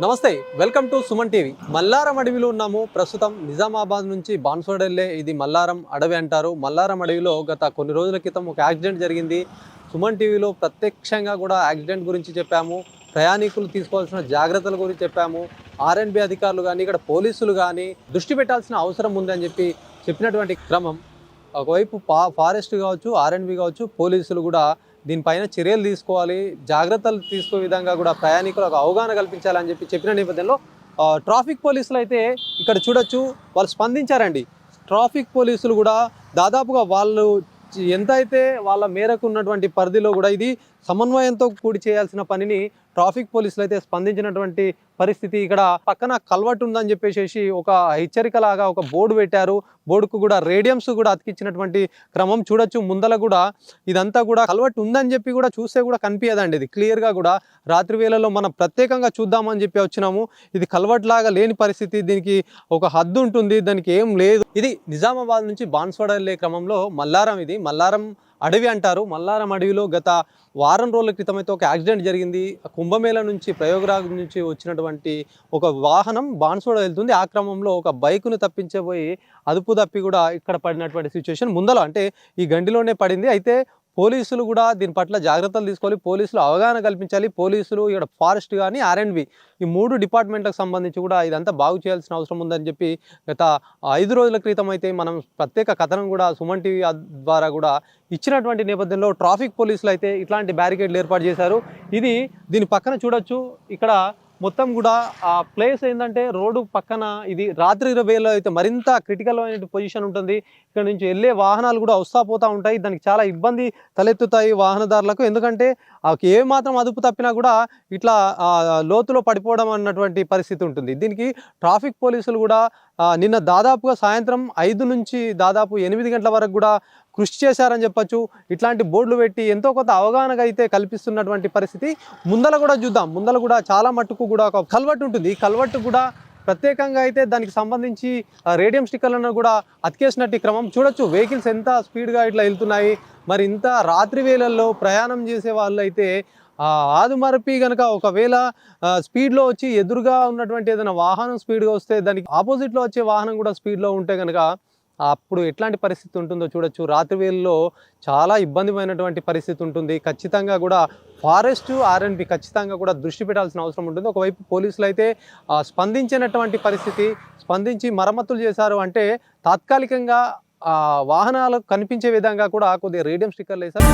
నమస్తే, welcome to Suman TV. Mallaram అడవిలో ఉన్నాము. ప్రస్తుతం నిజామాబాద్ నుంచి బాన్స్వాడ వెళ్ళే ఇది మల్లారం అడవి అంటారు. మల్లారం అడవిలో గత కొన్ని రోజుల క్రితం ఒక యాక్సిడెంట్ జరిగింది. సుమన్ టీవీలో ప్రత్యక్షంగా కూడా యాక్సిడెంట్ గురించి చెప్పాము, ప్రయాణికులు తీసుకోవాల్సిన జాగ్రత్తల గురించి చెప్పాము. ఆర్ఎన్బి అధికారులు కానీ ఇక్కడ పోలీసులు కానీ దృష్టి పెట్టాల్సిన అవసరం ఉందని చెప్పినటువంటి క్రమం. ఒకవైపు ఫారెస్ట్ కావచ్చు, ఆర్ఎన్బి కావచ్చు, పోలీసులు కూడా దీనిపైన చర్యలు తీసుకోవాలి, జాగ్రత్తలు తీసుకునే విధంగా కూడా ప్రయాణికులకు అవగాహన కల్పించాలని చెప్పిన నేపథ్యంలో ట్రాఫిక్ పోలీసులు అయితే ఇక్కడ చూడొచ్చు, వాళ్ళు స్పందించారండి. ట్రాఫిక్ పోలీసులు కూడా దాదాపుగా వాళ్ళు ఎంత అయితే వాళ్ళ మేరకు ఉన్నటువంటి పరిధిలో కూడా ఇది సమన్వయంతో కూడి చేయాల్సిన పనిని ట్రాఫిక్ పోలీసులు అయితే స్పందించినటువంటి పరిస్థితి. ఇక్కడ పక్కన కల్వర్ట్ ఉందని చెప్పేసి ఒక హెచ్చరికలాగా ఒక బోర్డు పెట్టారు. బోర్డుకు కూడా రేడియంస్ కూడా అతికించినటువంటి క్రమం చూడొచ్చు. ముందల కూడా ఇదంతా కూడా కల్వర్ట్ ఉందని చెప్పి కూడా చూస్తే కూడా కనిపించదండి. ఇది క్లియర్గా కూడా రాత్రి వేళల్లో మనం ప్రత్యేకంగా చూద్దామని చెప్పి వచ్చినాము. ఇది కల్వర్ట్ లాగా లేని పరిస్థితి, దీనికి ఒక హద్దు ఉంటుంది, దానికి ఏం లేదు. ఇది నిజామాబాద్ నుంచి బాన్స్వాడ వెళ్ళే క్రమంలో మల్లారం, ఇది మల్లారం అడవి అంటారు. మల్లారం అడవిలో గత వారం రోజుల క్రితం అయితే ఒక యాక్సిడెంట్ జరిగింది. కుంభమేళ నుంచి ప్రయోగరాజ్ నుంచి వచ్చినటువంటి ఒక వాహనం బాన్స్వాడ వెళ్తుంది. ఆ క్రమంలో ఒక బైకును తప్పించబోయి అదుపు తప్పి కూడా ఇక్కడ పడినటువంటి సిచ్యువేషన్ ముందల, అంటే ఈ గండిలోనే పడింది. అయితే పోలీసులు కూడా దీని పట్ల జాగ్రత్తలు తీసుకోవాలి, పోలీసులు అవగాహన కల్పించాలి. పోలీసులు ఇక్కడ ఫారెస్ట్ కానీ ఆర్ఎన్బి ఈ 3 డిపార్ట్మెంట్లకు సంబంధించి కూడా ఇదంతా బాగు చేయాల్సిన అవసరం ఉందని చెప్పి గత 5 రోజుల క్రితం అయితే మనం ప్రత్యేక కథనం కూడా సుమన్ టీవీ ద్వారా కూడా ఇచ్చినటువంటి నేపథ్యంలో ట్రాఫిక్ పోలీసులు అయితే ఇట్లాంటి బ్యారికేడ్లు ఏర్పాటు చేశారు. దీని పక్కన చూడొచ్చు, ఇక్కడ మొత్తం కూడా ఆ ప్లేస్ ఏంటంటే రోడ్డు పక్కన ఇది రాత్రి వేళ అయితే మరింత క్రిటికల్ అయిన పొజిషన్ ఉంటుంది. ఇక్కడ నుంచి వెళ్ళే వాహనాలు కూడా వస్తూ పోతూ ఉంటాయి. దానికి చాలా ఇబ్బంది తలెత్తుతాయి వాహనదారులకు. ఎందుకంటే ఏ మాత్రం అదుపు తప్పినా కూడా ఇట్లా లోతులో పడిపోవడం అన్నటువంటి పరిస్థితి ఉంటుంది. దీనికి ట్రాఫిక్ పోలీసులు కూడా నిన్న దాదాపుగా సాయంత్రం 5 నుంచి దాదాపు 8 గంటల వరకు కూడా కృషి చేశారని చెప్పచ్చు. ఇట్లాంటి బోర్డులు పెట్టి ఎంతో కొంత అవగాహన అయితే కల్పిస్తున్నటువంటి పరిస్థితి. ముందల కూడా చూద్దాం, ముందల కూడా చాలా మట్టుకు కూడా ఒక కల్వర్ట్ ఉంటుంది. ఈ కల్వర్ట్ కూడా ప్రత్యేకంగా అయితే దానికి సంబంధించి రేడియం స్టిక్కర్లను కూడా అతికేసినట్టు క్రమం చూడొచ్చు. వెహికల్స్ ఎంత స్పీడ్గా ఇట్లా వెళ్తున్నాయి. మరి ఇంత రాత్రి వేళల్లో ప్రయాణం చేసే వాళ్ళు అయితే ఆదుమరపి కనుక ఒకవేళ స్పీడ్లో వచ్చి ఎదురుగా ఉన్నటువంటి ఏదైనా వాహనం స్పీడ్గా వస్తే దానికి ఆపోజిట్లో వచ్చే వాహనం కూడా స్పీడ్లో ఉంటే కనుక అప్పుడు ఎట్లాంటి పరిస్థితి ఉంటుందో చూడొచ్చు. రాత్రి వేళల్లో చాలా ఇబ్బందిమైనటువంటి పరిస్థితి ఉంటుంది. ఖచ్చితంగా కూడా ఫారెస్ట్ ఆర్ఎన్బి ఖచ్చితంగా కూడా దృష్టి పెట్టాల్సిన అవసరం ఉంటుంది. ఒకవైపు పోలీసులు అయితే స్పందించినటువంటి పరిస్థితి, స్పందించి మరమ్మతులు చేశారు. అంటే తాత్కాలికంగా వాహనాలు కనిపించే విధంగా కూడా కొద్దిగా రేడియం స్టిక్కర్లు వేశారు.